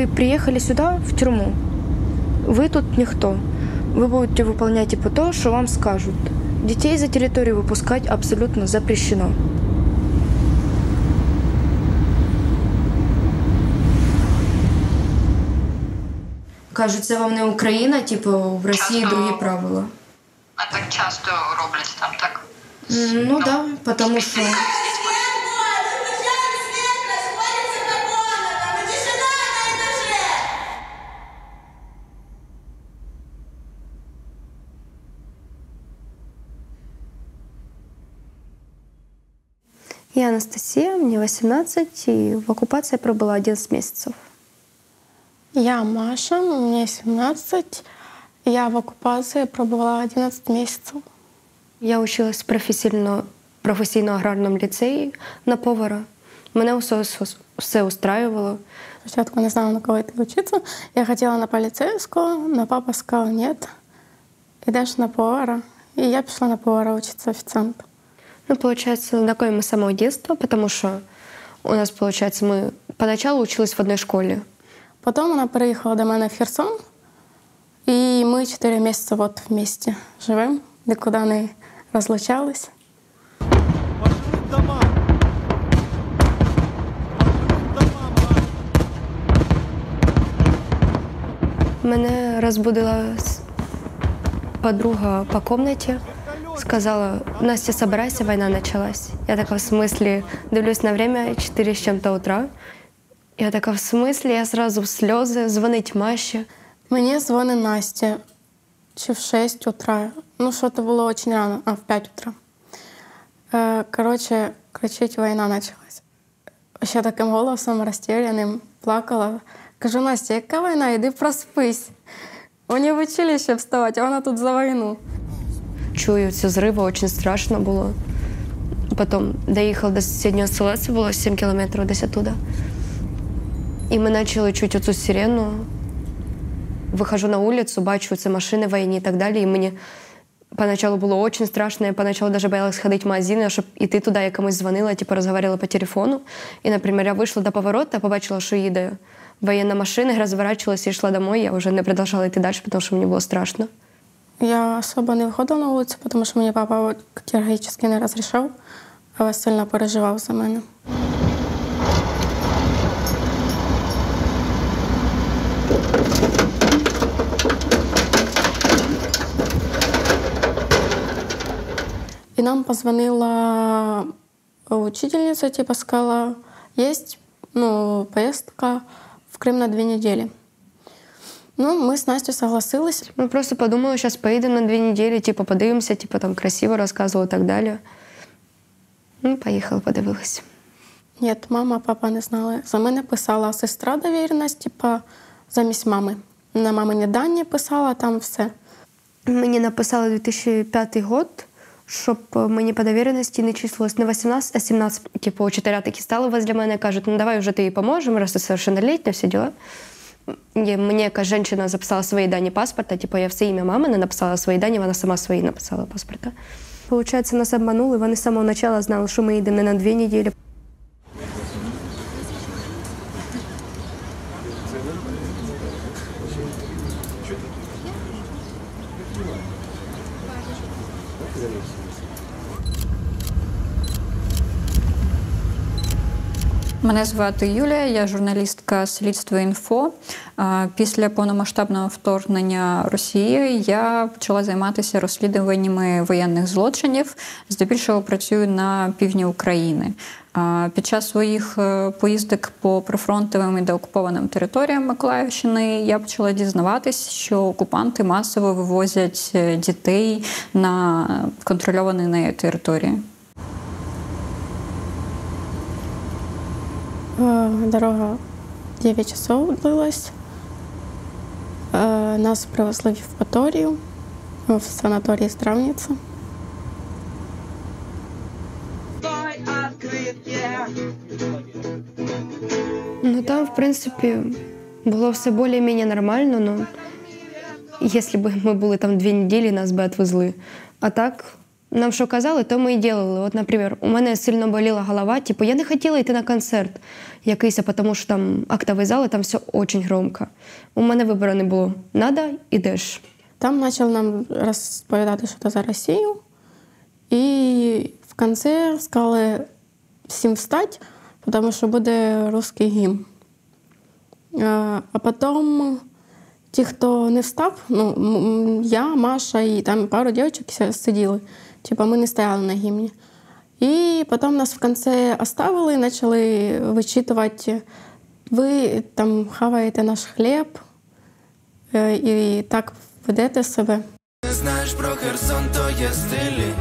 Вы приехали сюда, в тюрьму. Вы тут никто. Вы будете выполнять типа то, что вам скажут. Детей за территорию выпускать абсолютно запрещено. Кажуть, це вам не Україна, типу, в Росії другі правила. А так часто роблять там, так? Ну да, потому що... Я Анастасия, мне 18, и в оккупации пробыла 11 месяцев. Я Маша, мне 17, я в оккупации пробыла 11 месяцев. Я училась в професійно-аграрному ліцеї на повара. Мене все устраювало. Спочатку не знала, на кого йти вчитися. Я хотіла на поліцейського, но папа сказав, нет, ідеш на повара. І я пішла на повара учиться офіціантом. Ну, получается, знакомы мы с самого детства, потому что у нас, получается, мы поначалу учились в одной школе. Потім вона переїхала до мене в Херсон, і ми 4 місяці от вместе живемо, нікуди не розлучались. Мене розбудила подруга по комнате. Сказала: Настя, собирайся, война началась. Я такая, в смысле? Дивлюсь на время, 4 с чем-то утра. Я такая, в смысле? Я сразу в сльози, дзвонить Маші. Мені дзвонить Настя, чи в 6 утра. Ну, що-то було дуже рано, в 5 утра. Коротше, кричить, війна почалась. Ще таким голосом розтеряним плакала. Кажу, Настя, яка війна? Іди проспись. Мені в училище вставати, а вона тут за війну. Чую ці зриви, дуже страшно було. Потім доїхав до сусіднього села, це було 7 кілометрів десь оттуда. І ми почали чути оцю сирену. Виходжу на вулицю, бачу ці машини воєнні і так далі. І мені поначалу було дуже страшно. Я поначалу навіть боялась ходити в магазини, щоб іти туди, я комусь дзвонила, типу розмовляла по телефону. І, наприклад, я вийшла до повороту, побачила, що їде воєнна машина, розворачувалася і йшла домой. Я вже не продовжувала йти далі, тому що мені було страшно. Я особо не виходила на вулицю, тому що мені папа категорично не розрішав, а сильно переживав за мене. І нам позвонила учительниця, типа сказала, є поїздка в Крим на 2 недели. Ну, ми з Настю согласились. Ми просто подумали, зараз поїдемо на 2 недели, типу, подивимося, типу, там красиво розказували і так далі. Ну, поїхали, подивилися. Ні, мама, папа не знали. За мене писала сестра довіреність, типа, замість мами. На мамині дані писала, там все. Мені написали 2005 год, щоб мені по довіреності не числилось не 18, а 17. Типу, учителя такі стали возле мене, кажуть, ну давай вже ти їй поможемо, раз ти совершеннолетня, всі діла. І мені якась жінка записала свої дані паспорта, типу я все ім'я мами, не написала свої дані, вона сама свої написала паспорта. Получається, нас обманули, вони з самого початку знали, що ми їдемо не на 2 недели. Мене звати Юлія, я журналістка «Слідство.Інфо». Після повномасштабного вторгнення Росії я почала займатися розслідуваннями воєнних злочинів. Здебільшого працюю на півдні України. Під час своїх поїздок по прифронтовим і деокупованим територіям Миколаївщини я почала дізнаватись, що окупанти масово вивозять дітей на контрольовані нею території. Дорога 9 часов длилась. Нас привезли в Євпаторію, в санаторії Здравниця. Ну там, в принципі, було все більш-менш нормально, но якщо б ми були там 2 недели, нас би відвезли. А так, Нам що казали, то ми і робили. От, наприклад, у мене сильно боліла голова, типу, я не хотіла йти на концерт якийсь, тому що там актовий зал, і там все дуже громко. У мене вибору не було. Надо – ідеш. Там почали нам розповідати, що це за Росію. І в кінці сказали всім встати, тому що буде русський гімн. А потім ті, хто не встав, я, Маша і там пару дівчинок сиділи. Типа ми не стояли на гімні. І потім нас в кінці оставили і почали вичитувати, ви там хаваєте наш хліб і так ведете себе. Не знаєш про Херсон, то є стилі.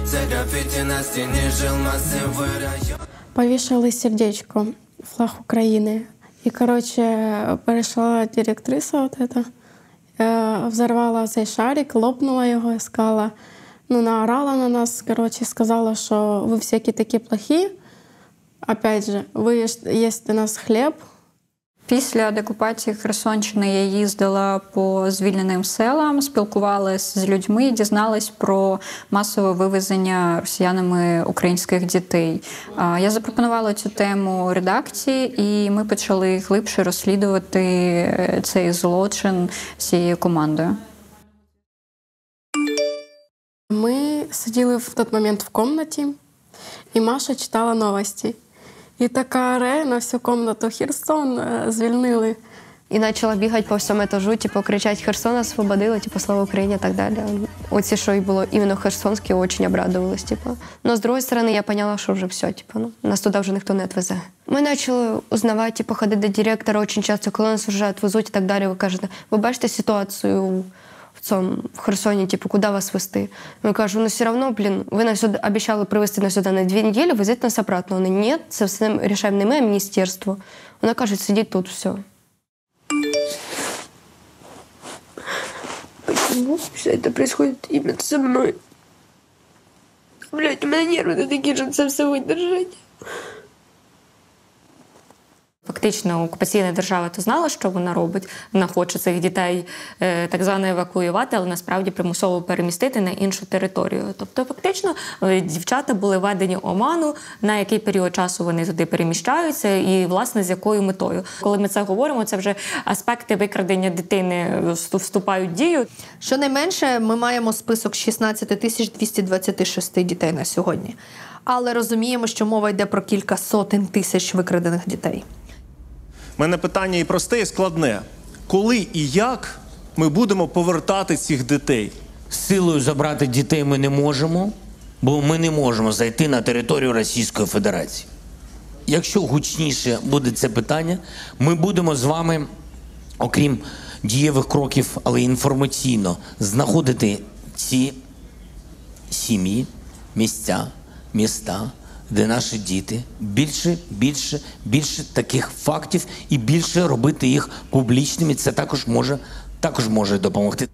Це графіті на стіні, жилмасивий район. Повішали сердечко, флаг України. І, коротше, перейшла директриса от эта, взорвала цей шарик, лопнула його і сказала, наорала на нас, коротше, сказала, що ви всякі такі плохі. Опять же, ви їсте нас хліб. Після деокупації Херсонщини я їздила по звільненим селам, спілкувалася з людьми і дізналась про масове вивезення росіянами українських дітей. Я запропонувала цю тему редакції, і ми почали глибше розслідувати цей злочин всією командою. Ми сиділи в той момент в кімнаті, і Маша читала новості. І така оре на всю кімнату: Херсон звільнили. І почала бігати по всьому етажу, типу, кричати: Херсон освободили, типу, слава Україні, і так далі. Оці, що і було іменно херсонське, дуже обрадувалась, типу. Но з другої сторони, я поняла, що вже все, типу, нас туди вже ніхто не відвезе. Ми почали узнавати, типу, ходити до директора дуже часто, коли нас вже відвезуть і так далі. Ви кажете, ви бачите ситуацію в Херсоні, типу, куди вас везти? Я кажу, все одно, ви нас сюди обіцяли привезти нас сюди на 2 неділі, везіть нас обратно. Вони, ні, це все рішаємо не ми, а міністерство. Вона каже, сидіть тут, все. Почему все это происходит именно со мной? Блядь, у меня нервы такие, что це все выдержать. Фактично, окупаційна держава то знала, що вона робить. Вона хоче цих дітей так звано евакуювати, але насправді примусово перемістити на іншу територію. Тобто, фактично, дівчата були введені в оману, на який період часу вони туди переміщаються і, власне, з якою метою. Коли ми це говоримо, це вже аспекти викрадення дитини вступають в дію. Щонайменше ми маємо список 16 226 дітей на сьогодні. Але розуміємо, що мова йде про кілька сотень тисяч викрадених дітей. У мене питання і просте, і складне. Коли і як ми будемо повертати цих дітей? Силою забрати дітей ми не можемо, бо ми не можемо зайти на територію Російської Федерації. Якщо гучніше буде це питання, ми будемо з вами, окрім дієвих кроків, але інформаційно, знаходити ці сім'ї, місця, міста, де наші діти, більше таких фактів і більше робити їх публічними. Це також може допомогти.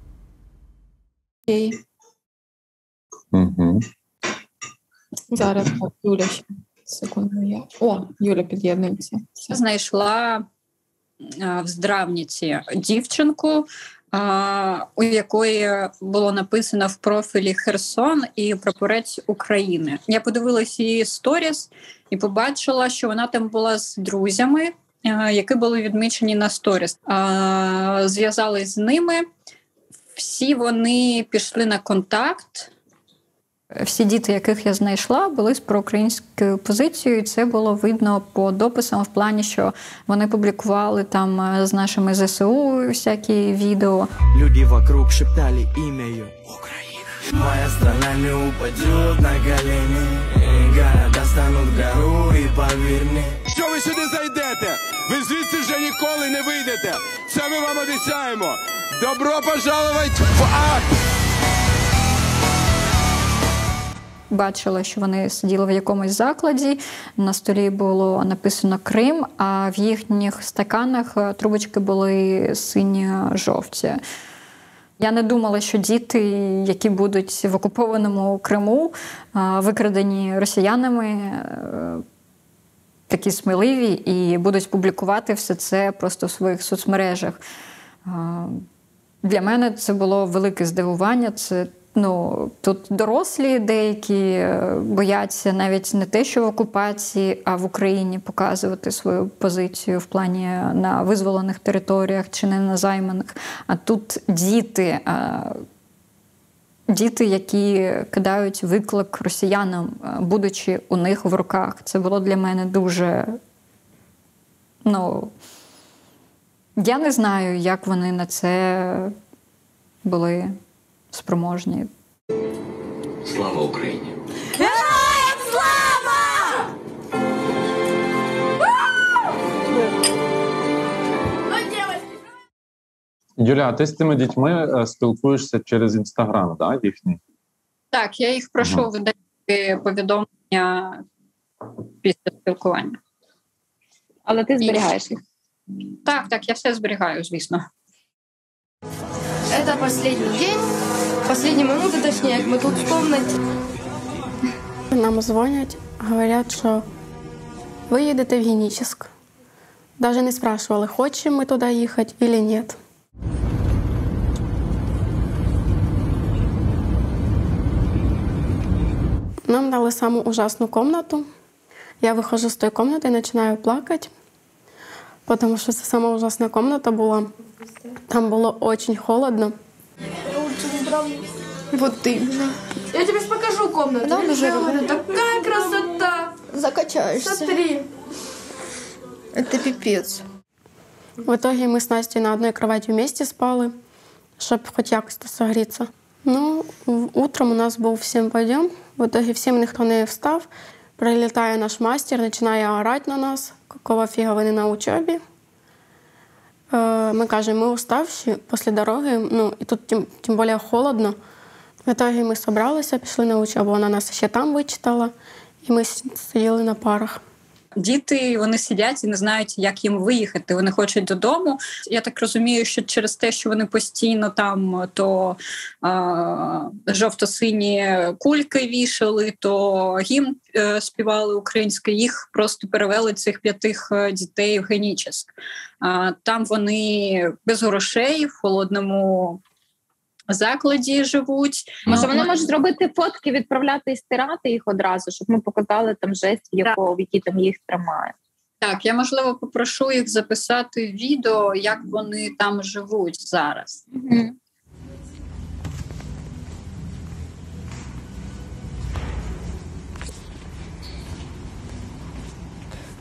Угу. Зараз Юля ще. Секунду. Юля під'єднується. Знайшла в Здравниці дівчинку, у якої було написано в профілі Херсон і прапорець України. Я подивилася її сторіс і побачила, що вона там була з друзями, які були відмічені на сторіс. Зв'язались з ними, всі вони пішли на контакт. Всі діти, яких я знайшла, були з проукраїнською позицією, і це було видно по дописам в плані, що вони публікували там з нашими ЗСУ всякі відео. Люди вокруг шептали ім'я Україна. Моя страна не упадет на колени, города стануть гору і повір мені. Що ви сюди зайдете? Ви звідси вже ніколи не вийдете. Це ми вам обіцяємо. Добро пожаловать в ад! Бачила, що вони сиділи в якомусь закладі, на столі було написано Крим, а в їхніх стаканах трубочки були сині-жовті. Я не думала, що діти, які будуть в окупованому Криму, викрадені росіянами, такі сміливі і будуть публікувати все це просто в своїх соцмережах. Для мене це було велике здивування, це Тут дорослі деякі бояться навіть не те, що в окупації, а в Україні показувати свою позицію в плані на визволених територіях чи не на займаних. А тут діти, які кидають виклик росіянам, будучи у них в руках. Це було для мене дуже... Я не знаю, як вони на це були спроможні. Слава Україні! Героям слава! Юля, а ти з тими дітьми спілкуєшся через Інстаграм, да, їхній? Так, я їх прошу видати повідомлення після спілкування. Але ти зберігаєш їх? Так, я все зберігаю, звісно. Это последний день, последние минуты, точнее, мы тут в комнате. Нам дзвонять, говорять, що ви їдете в Генічеськ. Даже не спрашивали, хочемо ми туди їхати или нет. Нам дали саму ужасну комнату. Я виходжу з тої кімнати і починаю плакати, тому що це сама ужасна кімната була. Там було дуже холодно. Вот именно. Я тебе покажу комнату. Да, уже такая красота. Закачаешься. Смотри. Это пипец. В итоге ми з Настю на одній кроваті вместе спали, щоб хоч якось согрітися. Утром у нас був всім підйом. В итоге всім ніхто не встав. Прилітає наш мастер, починає орати на нас, какого фіга ви не на учебі. Ми кажемо, ми уставші після дороги, і тут тим більше холодно. В итоге ми зібралися, пішли на учебу, вона нас ще там вичитала, і ми сиділи на парах. Діти, вони сидять і не знають, як їм виїхати. Вони хочуть додому. Я так розумію, що через те, що вони постійно там то жовто-сині кульки вішали, то гімн співали українською, їх просто перевели цих 5 дітей в Генічеськ. Там вони без грошей, в холодному закладі живуть. Може, вони можуть зробити фотки, відправляти і стирати їх одразу, щоб ми показали там жест, в якій там їх тримає. Так, я, можливо, попрошу їх записати відео, як вони там живуть зараз. Угу.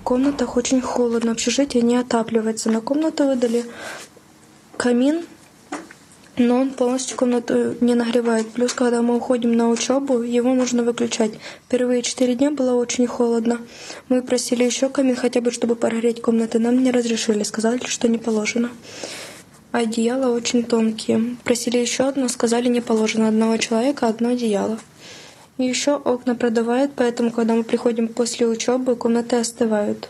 В комнатах очень холодно, общежитие не отапливается. На комнату выдали камин, но он полностью комнату не нагревает. Плюс, когда мы уходим на учебу, его нужно выключать. Первые 4 дня было очень холодно. Мы просили еще камин, хотя бы, чтобы прогреть комнаты. Нам не разрешили, сказали, что не положено. Одеяла очень тонкие. Просили еще одно, сказали, не положено. Одного человека, одно одеяло. И еще окна продувают, поэтому, когда мы приходим после учебы, комнаты остывают.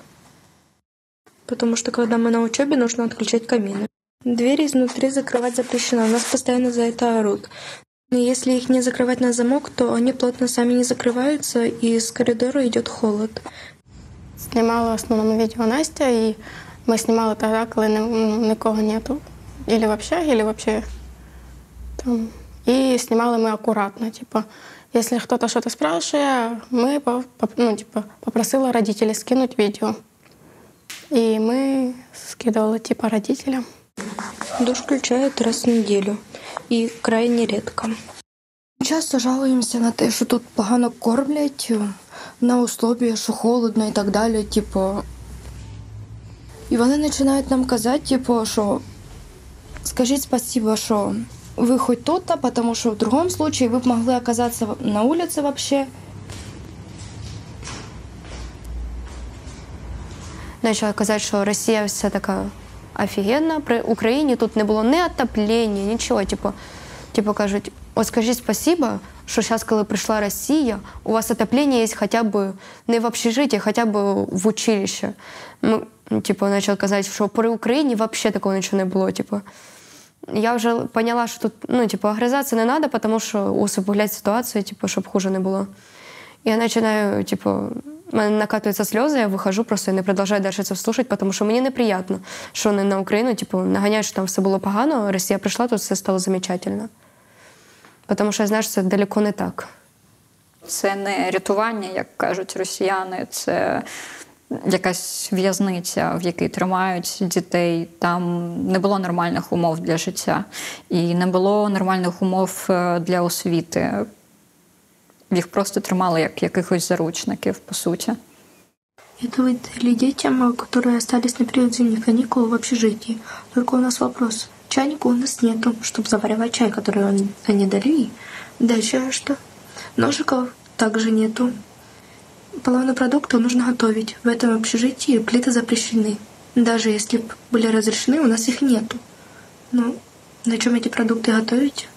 Потому что, когда мы на учебе, нужно отключать камины. Двери изнутри закрывать запрещено, нас постоянно за это орут. И если их не закрывать на замок, то они плотно сами не закрываются, и из коридора идет холод. Знімала в основному відео Настя, і ми знімали тоді, коли нікого нету. Или в общаге, или вообще там. И снимали мы аккуратно, типа, если кто-то что-то спрашивает, мы попросила родителей скинуть видео. И мы скидывали, типа, родителям. Душ включают раз в неделю. И крайне редко. Часто жалуємося на те, що тут погано кормлять, на условия, що холодно і так далі, типу. І вони починають нам казати, типу, що скажіть спасибо, що ви хоч тут, тому що в другому случае ви б могли оказатися на вулиці вообще. Почала казати, що Росія вся така офігенна. При Україні тут не було ні отоплення, нічого. Типу кажуть, от скажіть спасибо, що зараз, коли прийшла Росія, у вас отоплення є хоча б не в общежитті, хоча б в училище. Почала казати, що при Україні взагалі такого нічого не було. Я вже поняла, що тут огризатися не треба, тому що усугублять ситуацію, щоб хуже не було. Я починаю, у мене накатуються сльози, я виходжу просто і не продовжую далі це слухати, тому що мені неприємно, що вони на Україну наганяють, що там все було погано, Росія прийшла, тут все стало замечательно. Тому що я знаю, що це далеко не так. Це не рятування, як кажуть росіяни, це якась в'язниця, в якій тримають дітей. Там не було нормальних умов для життя і не було нормальних умов для освіти. Їх просто тримали як якихось заручників, по суті. Это выдали детям, которые остались на период зимних каникул в общежитии. Только у нас вопрос. Чайника у нас нету, чтобы заваривать чай, который они дали. Дальше что? Ножиков также нету. Половину продуктов нужно готовить. В этом общежитии плиты запрещены. Даже если бы были разрешены, у нас их нету. Ну, на чем эти продукты готовить?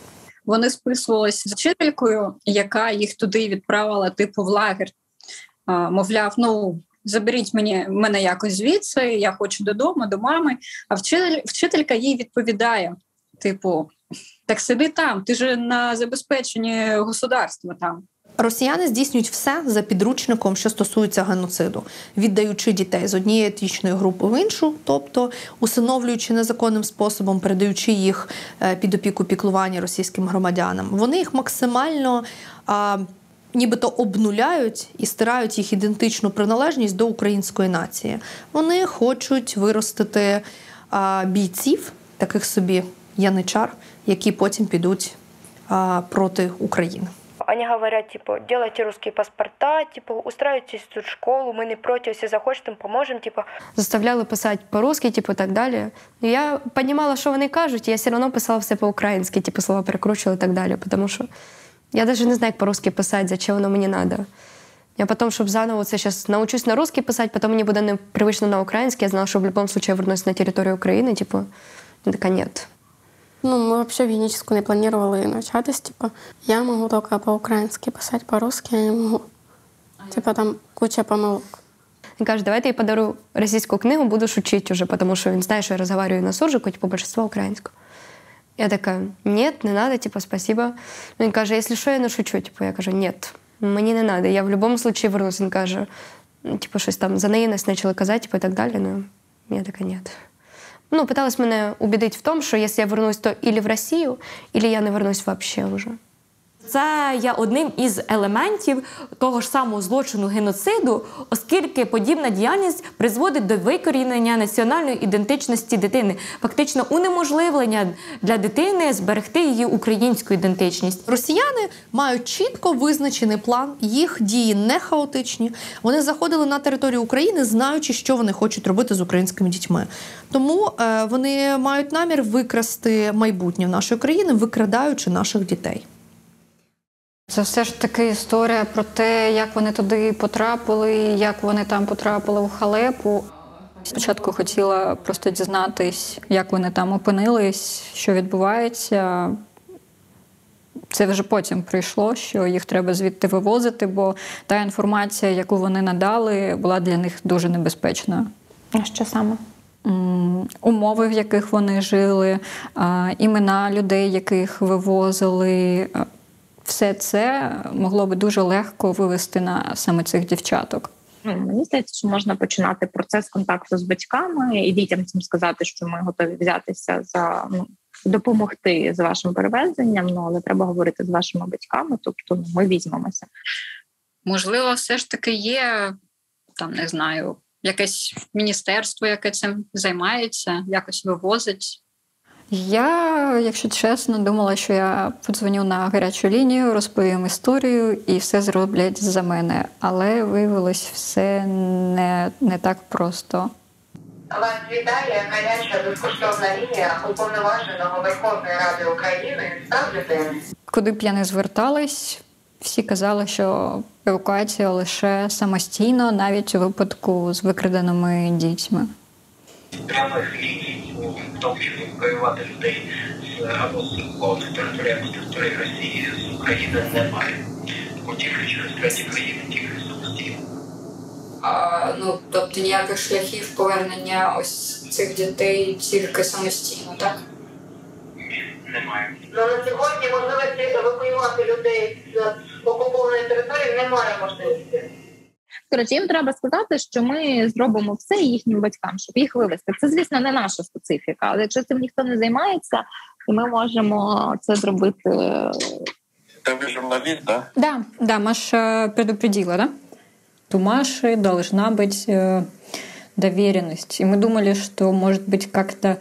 Вони списувалися з вчителькою, яка їх туди відправила, типу, в лагер. Мовляв, заберіть мене якось звідси, я хочу додому, до мами. А вчителька їй відповідає, типу, так сиди там, ти ж на забезпеченні государства там. Росіяни здійснюють все за підручником, що стосується геноциду, віддаючи дітей з однієї етнічної групи в іншу, тобто усиновлюючи незаконним способом, передаючи їх під опіку піклування російським громадянам. Вони їх максимально нібито обнуляють і стирають їх ідентичну приналежність до української нації. Вони хочуть виростити бійців, таких собі яничар, які потім підуть проти України. Они говорят, типа, делайте русские паспорта, типа, устраивайтесь тут в школу, мы не против, если захочете, поможем, типа. Заставляли писати по-русски, типу, так далі. Я розуміла, що вони кажуть, я все одно писала все по-українськи, типу, слова перекручувала і так далі, тому що я навіть не знаю, як по-русски писати, зачем воно мені треба. Я потім, щоб заново це зараз навчусь на русский писати, потім мені буде непривично на український, я знала, що в будь-якому випадку я вернусь на територію України, типу, я така, ні. Ну, ми взагалі в Генічеську не планували навчатись, типу, я можу тільки по-українськи писати, по-русски я не можу. Типу, там куча помилок. Він каже, давайте я подарую російську книгу, будеш вчити вже, тому що він знає, що я розмовляю на суржику, типу, більшість українською. Я така, ні, не треба, типу, спасибо. Він каже, якщо що, я не шучу. Типу, я кажу, ні, мені не треба, я в будь-якому випадку вернусь. Він каже, типу, щось там за наївність почали казати, типу, і так далі. Ну, я така, ні. Ну, пыталась мене убедити в тому, що якщо я вернусь, то ілі в Росію, ілі я не вернусь взагалі вже. Це є одним із елементів того ж самого злочину геноциду, оскільки подібна діяльність призводить до викорінення національної ідентичності дитини, фактично унеможливлення для дитини зберегти її українську ідентичність. Росіяни мають чітко визначений план, їх дії не хаотичні. Вони заходили на територію України, знаючи, що вони хочуть робити з українськими дітьми. Тому вони мають намір викрасти майбутнє нашої країни, викрадаючи наших дітей. Це все ж таки історія про те, як вони туди потрапили, як вони там потрапили у халепу. Спочатку хотіла просто дізнатись, як вони там опинились, що відбувається. Це вже потім прийшло, що їх треба звідти вивозити, бо та інформація, яку вони надали, була для них дуже небезпечною. А що саме? Умови, в яких вони жили, імена людей, яких вивозили. Все це могло би дуже легко вивести на саме цих дівчаток. Мені здається, що можна починати процес контакту з батьками і дітям цим сказати, що ми готові взятися за допомогти з вашим перевезенням, але треба говорити з вашими батьками, тобто ми візьмемося. Можливо, все ж таки є, там, не знаю, якесь міністерство, яке цим займається, якось вивозить. Я, якщо чесно, думала, що я подзвоню на гарячу лінію, розповім історію і все зроблять за мене. Але виявилось все не так просто. Вас вітає гаряча безкоштовна лінія Уповноваженого Верховної Ради України з прав дитини. Куди б я не зверталась, всі казали, що евакуація лише самостійно, навіть у випадку з викраденими дітьми. Прямих ліній у тому, щоб евакуювати людей або з окупованих територій, або з території Росії, з України немає. Бо тільки через треті країни, тільки самостійно. Тобто ніяких шляхів повернення ось цих дітей тільки самостійно, так? Ні, немає. На сьогодні можливості евакуювати людей з окупованої території немає можливості. Коротше, їм треба сказати, що ми зробимо все їхнім батькам, щоб їх вивезти. Це, звісно, не наша специфіка, але якщо цим ніхто не займається, то ми можемо це зробити вы журналист, да? Да, Маша предупредила, да? У Маши должна быть доверенность. И мы думали, что, может быть, как-то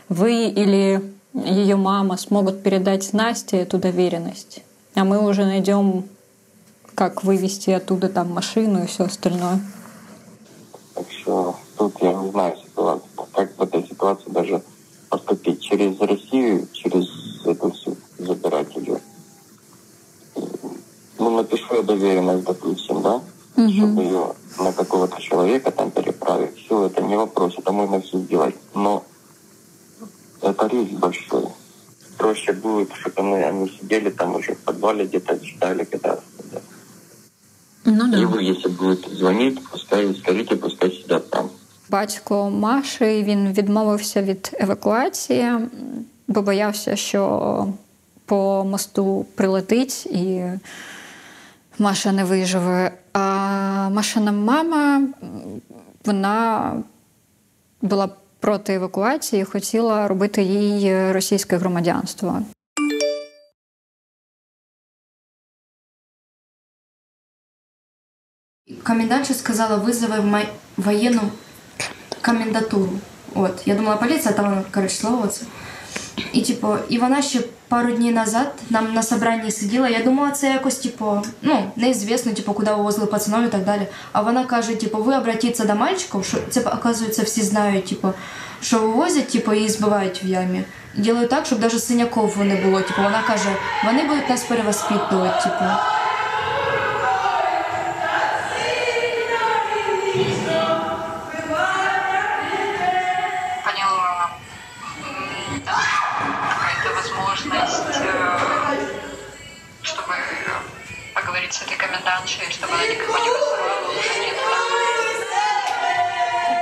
вы или ее мама смогут передать Насте эту доверенность. А мы уже найдем, как вывести оттуда там машину и все остальное. Так что тут я не знаю ситуацию. Как в этой ситуации даже поступить? Через Россию, через эту всю забирать ее? Ну, напишу я доверенность, допустим, да? Чтобы ее на какого-то человека там переправить. Все, это не вопрос, это можно все сделать. Но это риск большой. Проще будет, чтобы они сидели там уже в подвале где-то, ждали, когда... Ну да. И вы, если будете звонить, пускай, скажите, пускай сидят там. Батько Маші, він відмовився від евакуації, бо боявся, що по мосту прилетить і Маша не виживе. А Машина мама, вона була проти евакуації, хотіла робити їй російське громадянство. Комендантша сказала, вызовы военную комендатуру. Вот. Я думала, полиция, там она, короче, словоться. І, типу, і вона ще пару днів назад нам на собранні сиділа. Я думала, це якось, типу, ну, неізвісно, типу, куди вивозили пацанов і так далі. А вона каже, типу, ви обратіться до мальчиків, що це, оказується, всі знають, типу, що вивозять, типу, і збивають в ямі. Ділають так, щоб навіть синяків не було. Типу, вона каже, вони будуть нас перевоспитувати, типу. Чтобы поговорить с этой комендантшей, чтобы она никого не вызывала, уже нет.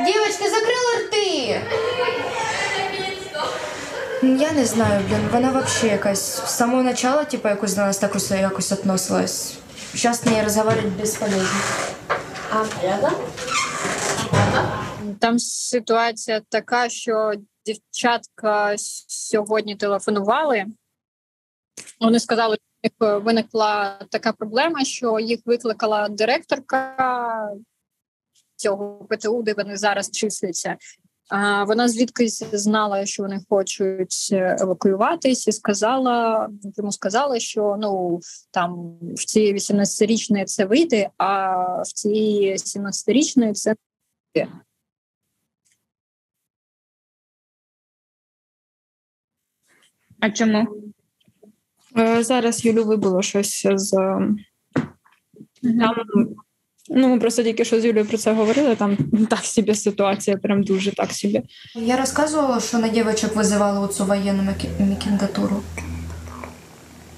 Дівчатки, закрили рти! Я не знаю, блін, вона взагалі якась з самого початку, типу, якось до нас так усе якось відносилась. Зараз з нею розмовляти безполезно. А рядом? Там ситуація така, що дівчатка сьогодні телефонували. Вони сказали, що в них виникла така проблема, що їх викликала директорка цього ПТУ, де вони зараз числяться. Вона звідкись знала, що вони хочуть евакуюватись, і йому сказала, що ну там в цієї 18-річної це вийде, а в цієї 17-річної це не вийде. А чому? Зараз Юлю вибило щось з там. Ну, ми просто тільки що з Юлею про це говорили, там так собі ситуація, прям дуже так собі. Я розказувала, що на дівчаток визивали оцю воєнну комендатуру.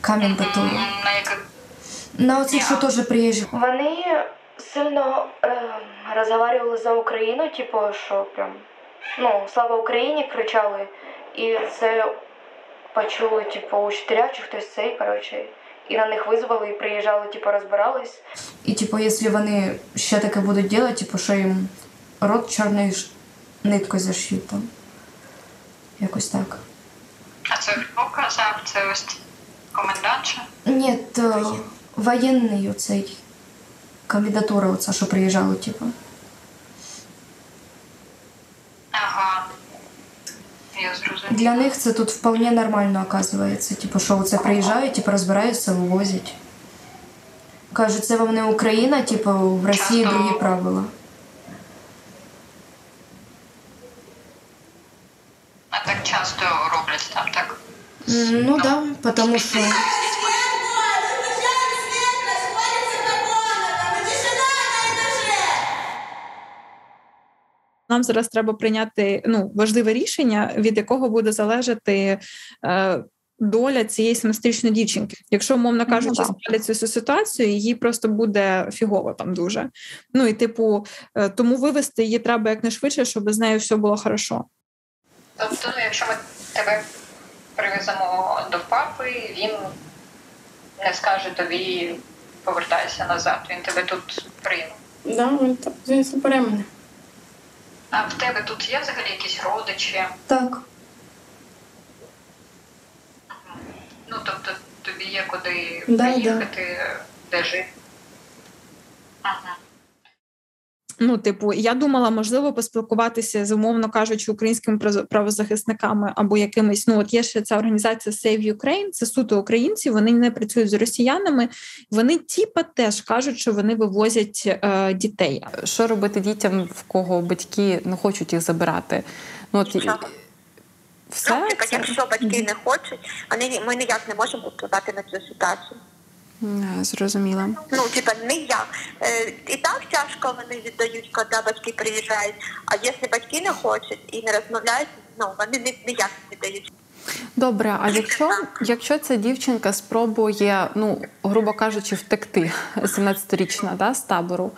Комендатуру. На оцих, що теж приїжджали. Вони сильно розмовляли за Україну, типу, що прям, ну, слава Україні кричали. І це почули, типу, учителя чи хтось цей, коротше. І на них визвали, і приїжджали, типу, розбирались. І, типу, якщо вони ще таке будуть робити, типу, що їм рот чорною ниткою зашьють там. Якось так. А це хто казав? Це ось комендантша? Ні, воєнний оцей. Комендатура оця, що приїжджали, типу. Ага. Я зрозуміла. Для них це тут вполне нормально, оказується. Типу, що оце приїжджають, типу, розбираються, вивозять. Кажуть, це вам не Україна, типу, в Росії другі правила. А так часто роблять там, так? Ну да, потому що... Нам зараз треба прийняти важливе рішення, від якого буде залежати доля цієї 17-річної дівчинки. Якщо, умовно кажучи, спалять цю ситуацію, їй просто буде фігово там дуже. Ну і типу, тому вивести її треба якнайшвидше, щоб з нею все було хорошо. Тобто, якщо ми тебе привеземо до папи, він не скаже тобі повертайся назад, він тебе тут прийме. Да, він забере мене. А в тебе тут є взагалі якісь родичі? Так. Ну, тобто тобі є куди Да, приїхати, де жити. Ага. Ну, типу, я думала, можливо, поспілкуватися з, умовно кажучи, українськими правозахисниками або якимись, ну, от є ще ця організація Save Ukraine, це суто українці, вони не працюють з росіянами, вони типа теж кажуть, що вони вивозять дітей. Що робити дітям, в кого батьки не хочуть їх забирати? Ну, от, все? Наприклад, якщо батьки не хочуть, ми ніяк не можемо впливати на цю ситуацію. Зрозуміла. Ну, типа, ніяк. І так тяжко вони віддають, коли батьки приїжджають, а якщо батьки не хочуть і не розмовляють, ну, вони ніяк не віддають. Добре, а якщо ця дівчинка спробує, ну, грубо кажучи, втекти, 17-річна, да, з табору,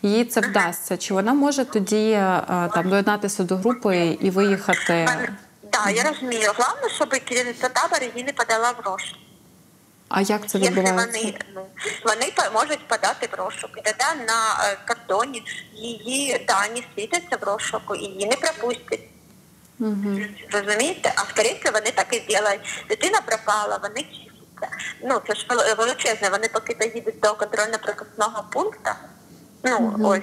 їй це вдасться, чи вона може тоді там доєднатися до групи і виїхати? Так, я розумію. Головне, щоб керівництво табору її не подала в розшук. А як це відбувається? Вони можуть подати в розшук. І тоді на кордоні її дані світяться в розшуку, і її не пропустять. Угу. Розумієте? А скоріше вони так і роблять. Дитина пропала, вони чистяться. Ну, це ж величезне. Вони поки доїдуть до контрольно-пропускного пункту, ну, ось.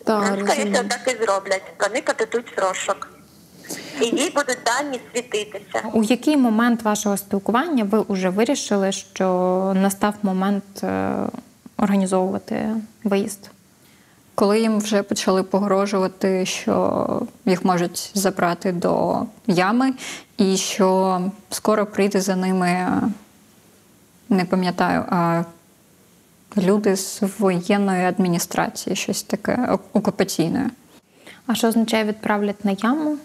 Скоріше так і зроблять. Вони подадуть в розшук. І їй будуть дані світитися. У який момент вашого спілкування ви вже вирішили, що настав момент організовувати виїзд? Коли їм вже почали погрожувати, що їх можуть забрати до ями, і що скоро прийде за ними, не пам'ятаю, люди з воєнної адміністрації, щось таке, окупаційної. А що означає відправлять на яму?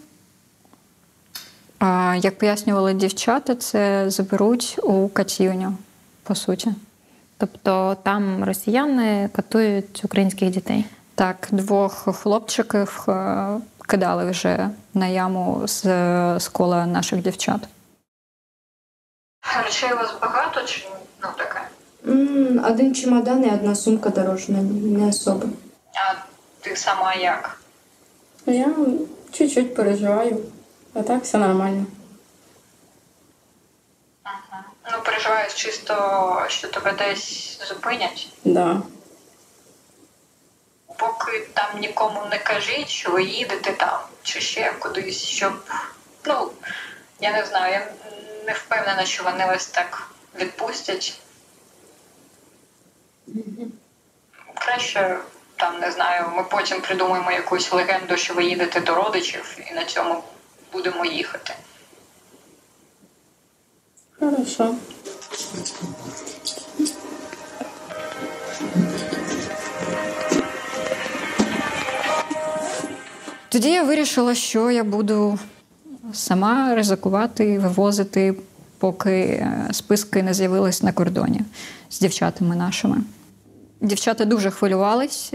Як пояснювали дівчата, це заберуть у катівню, по суті. Тобто там росіяни катують українських дітей? Так, 2 хлопчиків кидали вже на яму з кола наших дівчат. Речей у вас багато чи таке? 1 чемодан і 1 сумка дорожна, не особо. А ти сама як? Я чуть-чуть переживаю, а так все нормально. Ага. Ну, переживаєш чисто, що тебе десь зупинять? Да. Поки там нікому не кажіть, що ви їдете там, чи ще кудись, щоб, я не знаю, я не впевнена, що вони вас так відпустять. Краще, там, не знаю, ми потім придумаємо якусь легенду, що ви їдете до родичів, і на цьому будемо їхати. Хорошо. Тоді я вирішила, що я буду сама ризикувати, вивозити, поки списки не з'явились на кордоні з дівчатами нашими. Дівчата дуже хвилювались,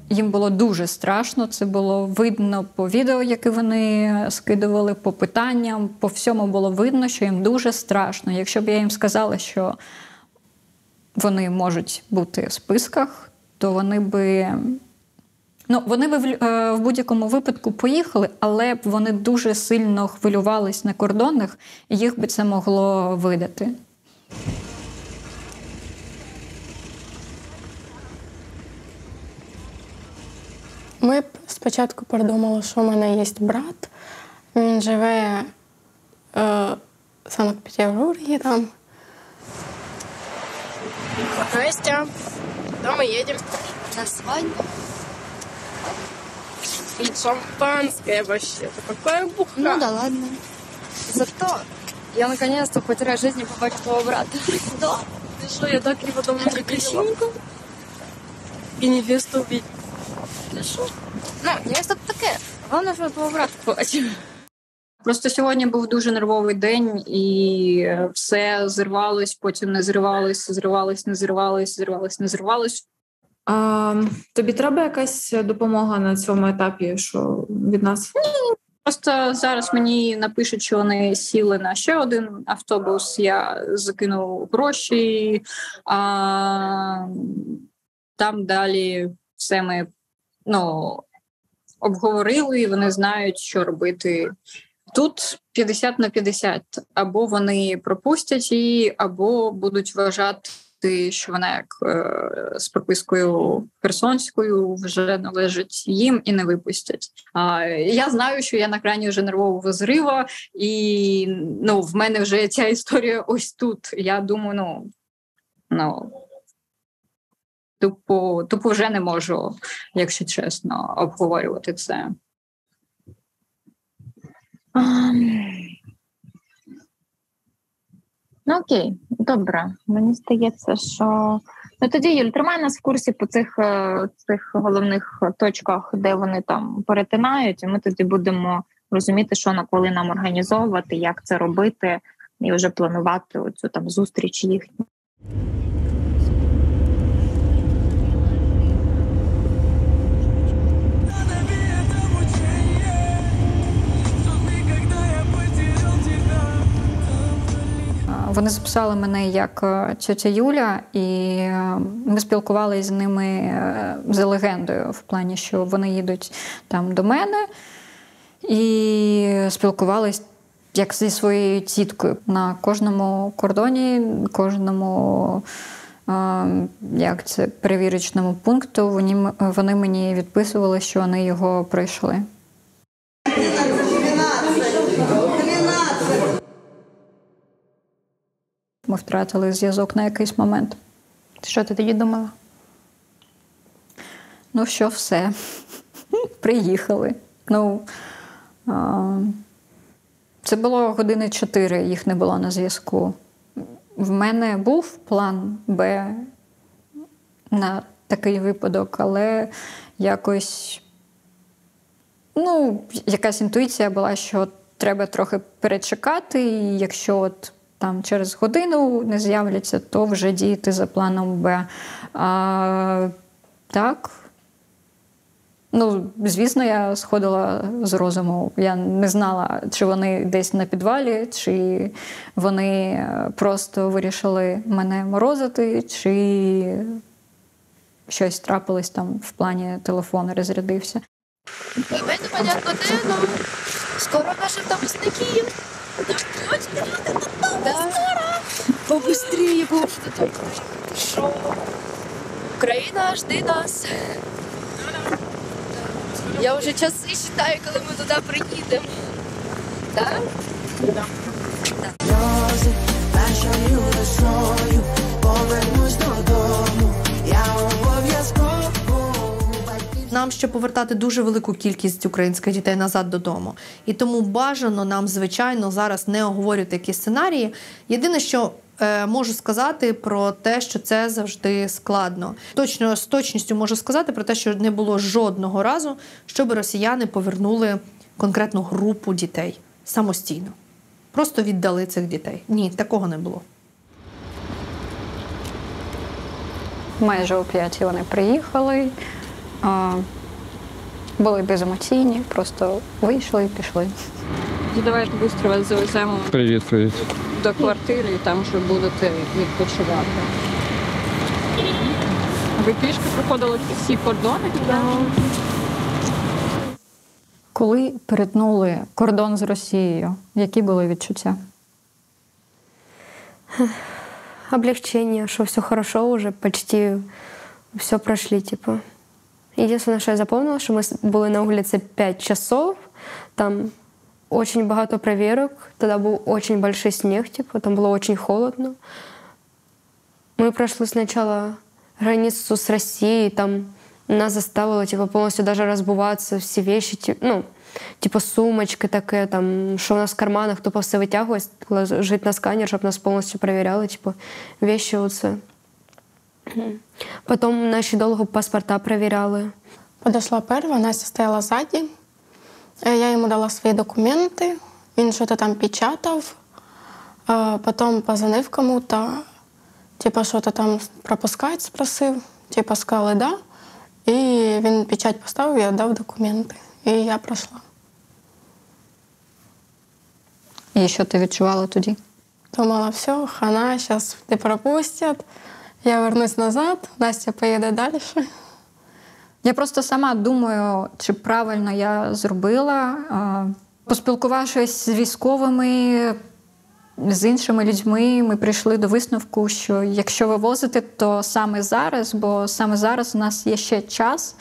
їм було дуже страшно, це було видно по відео, яке вони скидували, по питанням, по всьому було видно, що їм дуже страшно. Якщо б я їм сказала, що вони можуть бути в списках, то вони би в будь-якому випадку поїхали, але б вони дуже сильно хвилювались на кордонах, і їх би це могло видати. Ми спочатку придумали, що в мене є брат. Він живе в Санкт-Петербургі там. Настя, куди ми їдемо? На свадьбу. И шампанское вообще. Какая бухта. Ну да ладно. Зато я наконец-то хоть раз в жизни побачу твоего брата. Да. Ты что, я так его давно не красивенько? И невесту увидеть. Ты что? Ну, невеста таке. Головне, що твого брата побачив. Просто сьогодні був дуже нервовий день, і все зривалось, потім не зривалось, зривалось, не зривалось, зривалось, не зривалось. Тобі треба якась допомога на цьому етапі, що від нас? Ні, просто зараз мені напишуть, що вони сіли на ще один автобус, я закинув гроші, а там далі все ми обговорили, і вони знають, що робити Тут 50/50. Або вони пропустять її, або будуть вважати, що вона як з пропискою херсонською вже належить їм і не випустять. Я знаю, що я на грані вже нервового зриву, і в мене вже ця історія ось тут. Я думаю, тупо вже не можу, якщо чесно, обговорювати це. Окей, добре. Мені здається, що... тоді, Юль, тримай нас в курсі по цих головних точках, де вони там перетинають, і ми тоді будемо розуміти, що на коли нам організовувати, як це робити, і вже планувати оцю там зустріч їхню. Вони записали мене як тьотя Юля, і ми спілкувалися з ними за легендою, в плані, що вони їдуть там до мене, і спілкувалися як зі своєю тіткою. На кожному кордоні, кожному перевірочному пункту вони мені відписували, що вони його пройшли. Ми втратили зв'язок на якийсь момент. Що ти тоді думала? Що все. Приїхали. Це було 4 години, їх не було на зв'язку. В мене був план Б на такий випадок, але якось, якась інтуїція була, що треба трохи перечекати, і якщо там через годину не з'являться, то вже діяти за планом Б. Так. Звісно, я сходила з розуму. Я не знала, чи вони десь на підвалі, чи вони просто вирішили мене морозити, чи щось трапилось там в плані телефон розрядився. Ми непонятно де, але скоро наших там зників. Да. Побыстрее, боже, що? Україна, жди нас. Я вже часи считаю, коли ми туди приїдемо. Так? Так. Сльози першою весною, повернусь додому, я обов'язково. Нам ще повертати дуже велику кількість українських дітей назад додому. І тому бажано нам, звичайно, зараз не оговорювати якісь сценарії. Єдине, що можу сказати про те, що це завжди складно. Точно, з точністю можу сказати про те, що не було жодного разу, щоб росіяни повернули конкретну групу дітей самостійно. Просто віддали цих дітей. Ні, такого не було. Майже о 5 вони приїхали. Були беземоційні, просто вийшли і пішли. Давайте швидко вас завеземо до квартири, і там вже будете відпочивати. Ви пішки проходили всі кордони? Коли перетнули кордон з Росією, які були відчуття? Облегчение, что все хорошо уже, почти все прошли, типа. Единственное, что я запомнила, что мы были на улице 5 часов, там очень багато проверок, тогда был очень большой снег, типа, там было очень холодно. Мы прошли сначала границу с Россией, там нас заставило, типа, полностью даже разбуваться, все вещи, типа сумочки такие, там, что у нас в карманах, тупо все вытягивалось, жить на сканер, чтобы нас полностью проверяли, типа, вещи оце. Потом наші довго паспорта проверяли. Подошла перша, Настя стояла ззаді. Я йому дала свої документи, він щось там печатав, потім позвонив кому-то, типа, що то там пропускати спросив, типа, сказали «да», і він печать поставив, я дав документи, і я пройшла. І що ти відчувала тоді? Думала, все, хана, зараз не пропустять, я вернусь назад, Настя поїде далі. Я просто сама думаю, чи правильно я зробила. Поспілкувавшись з військовими, з іншими людьми, ми прийшли до висновку, що якщо вивозити, то саме зараз, бо саме зараз у нас є ще час,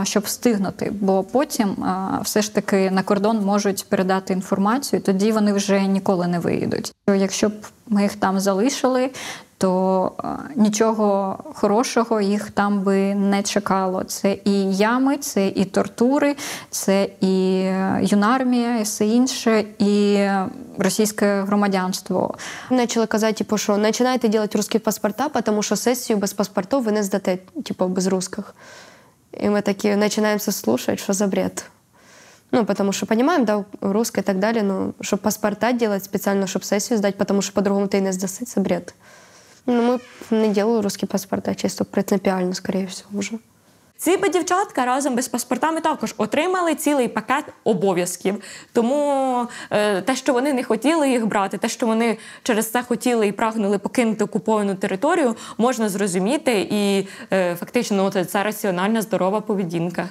щоб встигнути, бо потім все ж таки на кордон можуть передати інформацію, тоді вони вже ніколи не виїдуть. Якщо б ми їх там залишили, то нічого хорошого їх там би не чекало. Це і ями, це і тортури, це і юнармія, і все інше, і російське громадянство. Почали казати, типу, що починайте робити русські паспорта, тому що сесію без паспортів ви не здате, типу, без русских. И мы такие начинаем слушать, что за бред. Ну, потому что понимаем, да, русское и так далее, но чтобы паспорта делать специально, чтобы сессию сдать, потому что по-другому ты не сдаси, это бред. Ну, мы не делаем русские паспорта, чисто принципиально, скорее всего, уже. Ці би дівчатка разом без паспортами також отримали цілий пакет обов'язків. Тому те, що вони не хотіли їх брати, те, що вони через це хотіли і прагнули покинути окуповану територію, можна зрозуміти. І фактично це раціональна, здорова поведінка.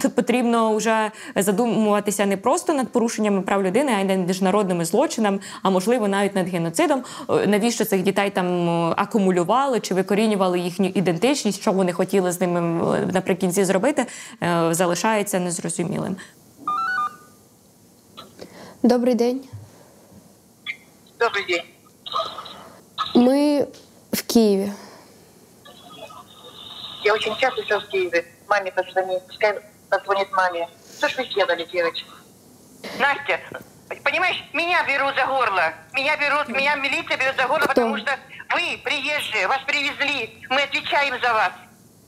Тут потрібно вже задумуватися не просто над порушеннями прав людини, а й над міжнародними злочинами, а можливо навіть над геноцидом. Навіщо цих дітей там акумулювали чи викорінювали їхню ідентичність, що вони хотіли з ними наприкінці зробити, залишається незрозумілим. Добрий день. Добрий день. Ми в Києві. Я очень часто сейчас в Киеве. Маме позвонит, пускай позвонит маме. Что ж вы сделали, девочки? Настя, понимаешь, меня берут за горло. Меня милиция берет за горло, потому что вы, приезжие, вас привезли, мы отвечаем за вас.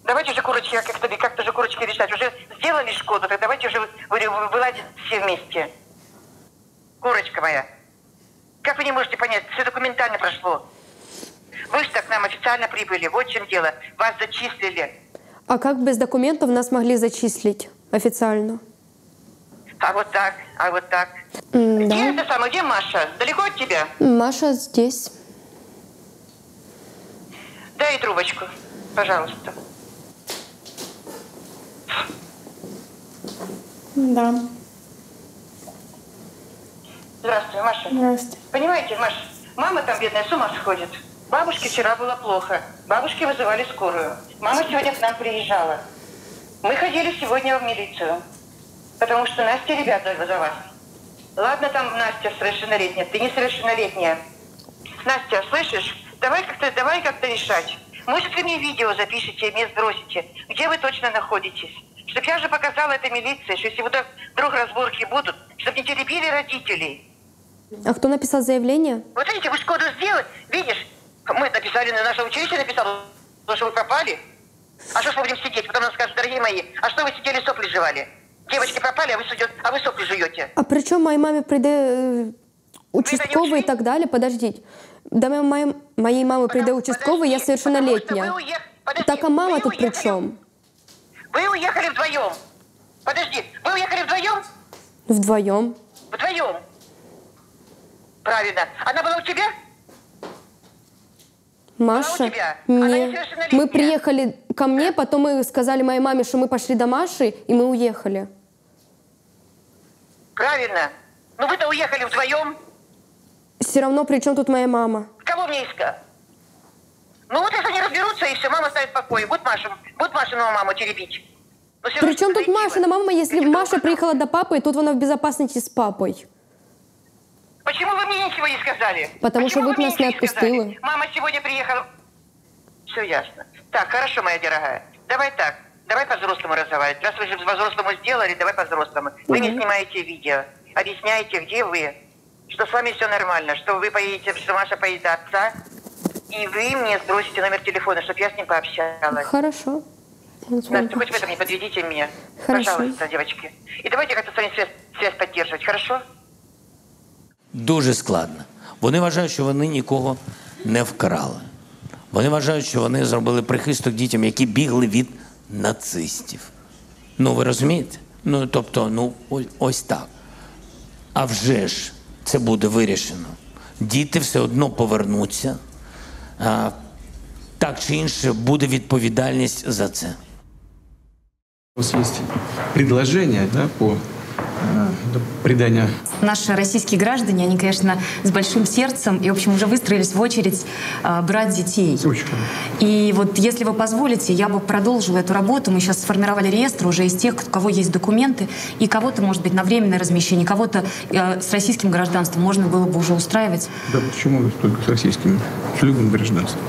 Давайте же, курочки, как-то же, курочки, решать. Уже сделали шкоду, так давайте уже вылазить все вместе. Курочка моя, как вы не можете понять, все документально прошло. Вы же так к нам официально прибыли, вот в чем дело. Вас зачислили. А как без документов нас могли зачислить официально? А вот так, Да. Где это самое, где Маша? Далеко от тебя? Маша здесь. Дай трубочку, пожалуйста. Да. Здравствуй, Маша. Здравствуйте. Понимаете, Маша, мама там бедная с ума сходит. Бабушке вчера было плохо. Бабушке вызывали скорую. Мама сегодня к нам приезжала. Мы ходили сегодня в милицию. Потому что Настя, ребята, за вас. Ладно, там Настя совершеннолетняя, ты несовершеннолетняя. Настя, слышишь? Давай как-то решать. Может, вы мне видео запишите, мне сбросите, где вы точно находитесь. Чтоб я же показала это милиции, что если вдруг разборки будут, чтобы не теребили родителей. А кто написал заявление? Вот видите, вы шкоду сделали, видишь? Мы написали, наше училище написало, что вы пропали. А что ж мы будем сидеть? Потом нам скажут, дорогие мои, а что вы сидели, сопли жевали? Девочки пропали, а вы сопли жуете. А при чому моїй мамі прийде участковий і так далі? Подождіть. До моєї мами прийде участковий, я совершеннолетняя. Так а мама тут при чому? Вы уехали вдвоем. Подожди, вы уехали вдвоем? Вдвоем. Вдвоем. Правильно. Она была у тебя? Маша? Нет. Мы приехали ко мне, потом мы сказали моей маме, что мы пошли до Маши, и мы уехали. Правильно. Ну вы-то уехали вдвоем. Все равно, при чем тут моя мама? Кого мне искать? Ну вот если не разберутся, и все, мама ставит в покое. Будут Машину маму теребить. При чем тут Машина мама, если Маша приехала до папы, и тут она в безопасности с папой? Почему вы мне ничего не сказали? Потому что вы нас не отпустили. Мама сегодня приехала. Все ясно. Так, хорошо, моя дорогая. Давай так. Давай по-взрослому разговаривать. Раз вы же по-взрослому сделали, давай по-взрослому. Вы не снимаете видео. Объясняете, где вы. Что с вами все нормально. Что вы поедете, что Маша поедет до отца. И вы мне сбросите номер телефона, чтобы я с ним пообщалась. Хорошо. Настя, хоть в этом не подведите меня. Хорошо. Пожалуйста, девочки. И давайте как-то с вами связь поддерживать, хорошо? Дуже складно. Вони вважають, що вони нікого не вкрали. Вони вважають, що вони зробили прихисток дітям, які бігли від нацистів. Ну, ви розумієте? Ну, тобто, ось так. А вже ж це буде вирішено. Діти все одно повернуться. Так чи інше, буде відповідальність за це. У вас есть предложение, да, по до предания. Наши российские граждане, они, конечно, с большим сердцем и, в общем, уже выстроились в очередь брать детей. Очень хорошо. И вот, если вы позволите, я бы продолжила эту работу. Мы сейчас сформировали реестр уже из тех, у кого есть документы, и кого-то, может быть, на временное размещение, кого-то с российским гражданством можно было бы уже устраивать. Да почему только с российским? С любым гражданством.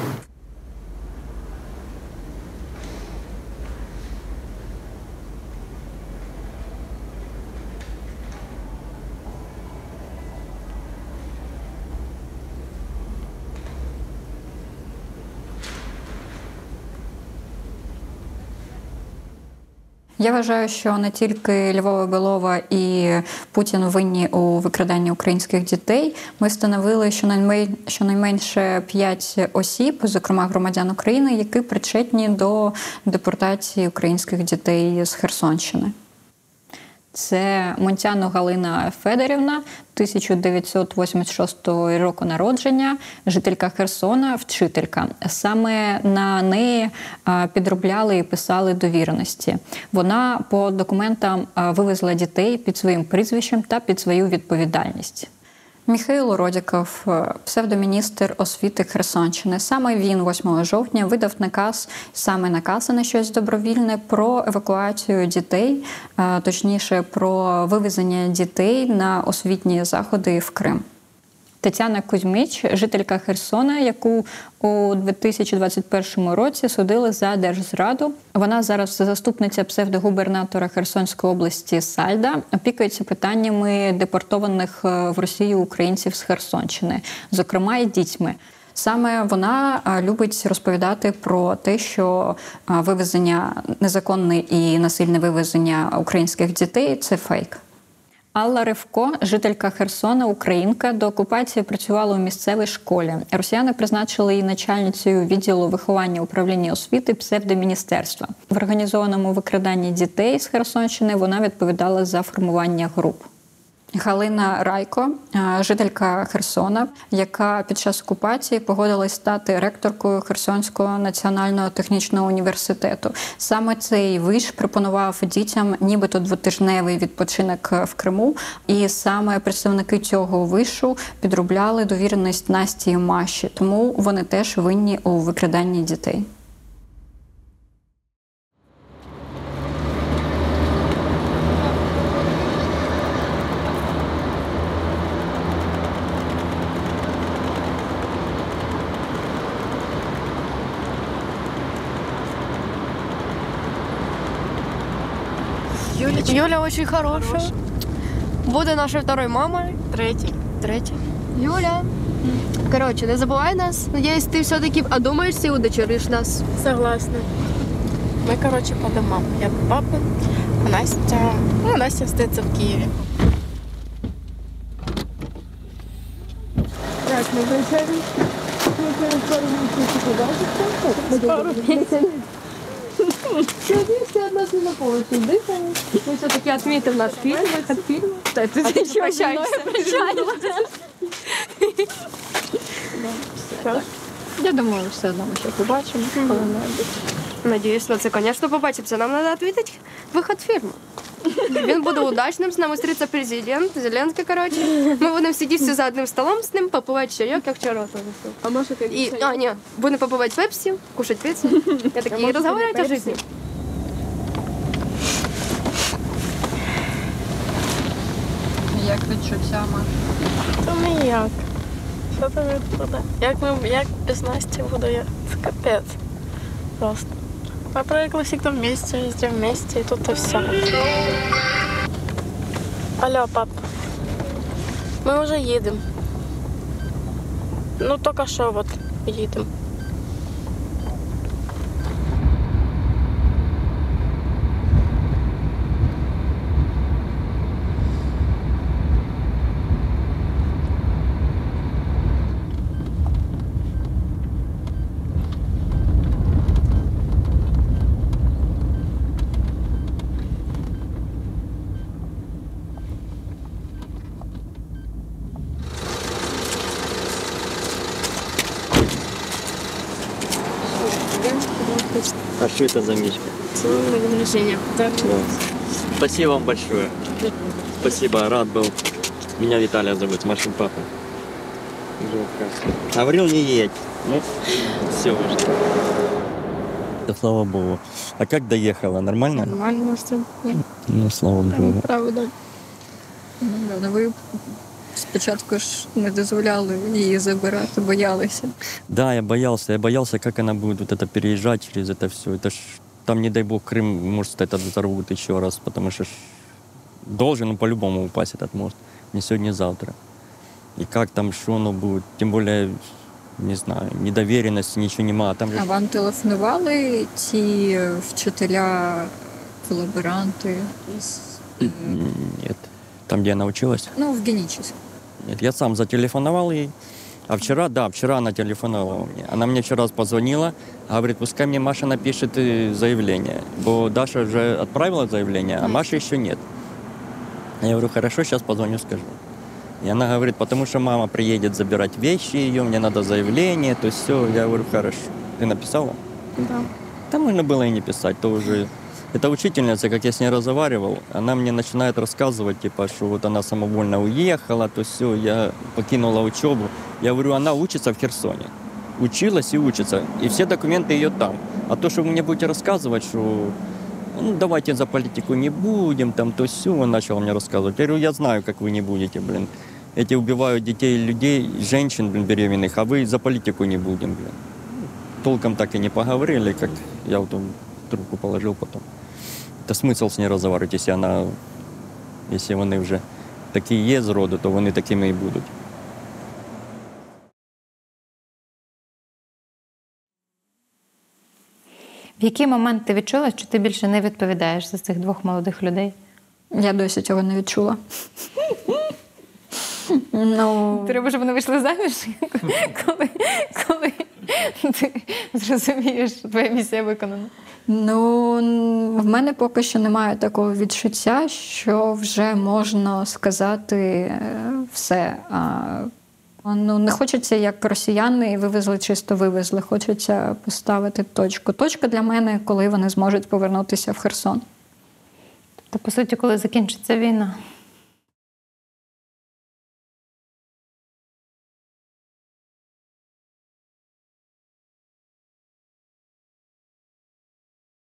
Я вважаю, що не тільки Львова Белова і Путін винні у викраданні українських дітей. Ми встановили щонайменше 5 осіб, зокрема громадян України, які причетні до депортації українських дітей з Херсонщини. Це Монтяну Галина Федорівна, 1986 року народження, жителька Херсона, вчителька. Саме на неї підробляли і писали довіреності. Вона по документам вивезла дітей під своїм прізвищем та під свою відповідальність. Михайло Родіков, псевдоміністр освіти Херсонщини. Саме він 8 жовтня видав наказ, саме наказ на щось добровільне, про евакуацію дітей, точніше про вивезення дітей на освітні заходи в Крим. Тетяна Кузьміч, жителька Херсона, яку у 2021 році судили за держзраду. Вона зараз заступниця псевдогубернатора Херсонської області Сальда, опікується питаннями депортованих в Росію українців з Херсонщини, зокрема і дітьми. Саме вона любить розповідати про те, що вивезення, незаконне і насильне вивезення українських дітей – це фейк. Алла Ривко, жителька Херсона, українка, до окупації працювала у місцевій школі. Росіяни призначили її начальницею відділу виховання управління освіти псевдоміністерства. В організованому викраданні дітей з Херсонщини вона відповідала за формування груп. Галина Райко, жителька Херсона, яка під час окупації погодилась стати ректоркою Херсонського національного технічного університету. Саме цей виш пропонував дітям нібито двотижневий відпочинок в Криму, і саме представники цього вишу підробляли довіреність Насті і Маші, тому вони теж винні у викраданні дітей. Юля очень хорошая. Буде нашей второй мамой. Третій. Юля. Короче, не забувай нас. Надеюсь, ты все-таки одумаешься и удочеришь нас. Согласна. Мы, короче, по домам. Я до папы, а Настя... Ну, Настя остается в Киеве. Так, мы приезжаем. Пару месяцев. Все от нас не наполнится. Дыхание. Мы все-таки отметим наш фильм. Да, ты еще прощаешься. Я думаю, все одно ми ще побачимо. Надіюсь на це, звісно, побачимося. Нам треба відмітити вихід фільму. Він буде удачним, з нами зустріться президент, Зеленський, коротше. Ми будемо сидіти всі за одним столом з ним, попивати чайок, як вчора. А може, як ні, будемо попивати пепсі, кушати піцу. Я такі, і розмовляти о житті. Як відчуття, Маш? Та ніяк. Що там буде? Як без Насті буду я? Це капець. Просто. Мы привыкли всегда вместе, везде вместе, и тут-то все. Алло, пап. Мы уже едем. Ну, только что вот едем. А что это за мишка? День рождения. Спасибо вам большое. Спасибо, рад был. Меня Виталия зовут, Машин папа. Говорил, не едь. Ну, все уже. Да, слава Богу. А как доехала? Нормально? Нормально все. Ну, слава Богу. Правда. Ви спочатку ж не дозволяли її забирати, боялися. Да, я боялся, как она будет вот это переезжать через это все. Это ж там, не дай бог, Крым, может, это взорвут еще раз, потому что должен он по-любому упасть этот мост. Не сегодня, не завтра. И как там, что оно будет, тем более, не знаю, недоверенности, ничего нема. Там же... А вам телефонували ті вчителя, колаборанти? Нет. Там, где она училась? Ну, в Геническом. Нет, я сам зателефоновал ей. А вчера, да, вчера она телефоновала мне. Она мне вчера позвонила, говорит, пускай мне Маша напишет заявление. Бо Даша уже отправила заявление, а Маши еще нет. Я говорю, хорошо, сейчас позвоню, скажу. И она говорит, потому что мама приедет забирать вещи ее, мне надо заявление, то есть все. Я говорю, хорошо. Ты написала? Да. Там можно было и не писать, то уже... Эта учительница, как я с ней разговаривал, она мне начинает рассказывать, типа, что вот она самовольно уехала, то все, я покинула учебу. Я говорю, она учится в Херсоне. Училась и учится, и все документы ее там. А то, что вы мне будете рассказывать, что ну, давайте за политику не будем, там, то все, он начал мне рассказывать. Я говорю, я знаю, как вы не будете, блин. Эти убивают детей, людей, женщин, блин, беременных, а вы за политику не будем, блин. Толком так и не поговорили, как я вот трубку положил потом. Это смисл з нею розмовляти, якщо вони вже такі є з роду, то вони такими і будуть. В який момент ти відчула, що ти більше не відповідаєш за цих двох молодих людей? Я досі цього не відчула. Треба, щоб вони вийшли заміж, коли ти зрозумієш, що твоя місія виконана. Ну, в мене поки що немає такого відчуття, що вже можна сказати все. Ну, не хочеться, як росіяни вивезли, чисто вивезли. Хочеться поставити точку. Точка для мене, коли вони зможуть повернутися в Херсон. Тобто, по суті, коли закінчиться війна.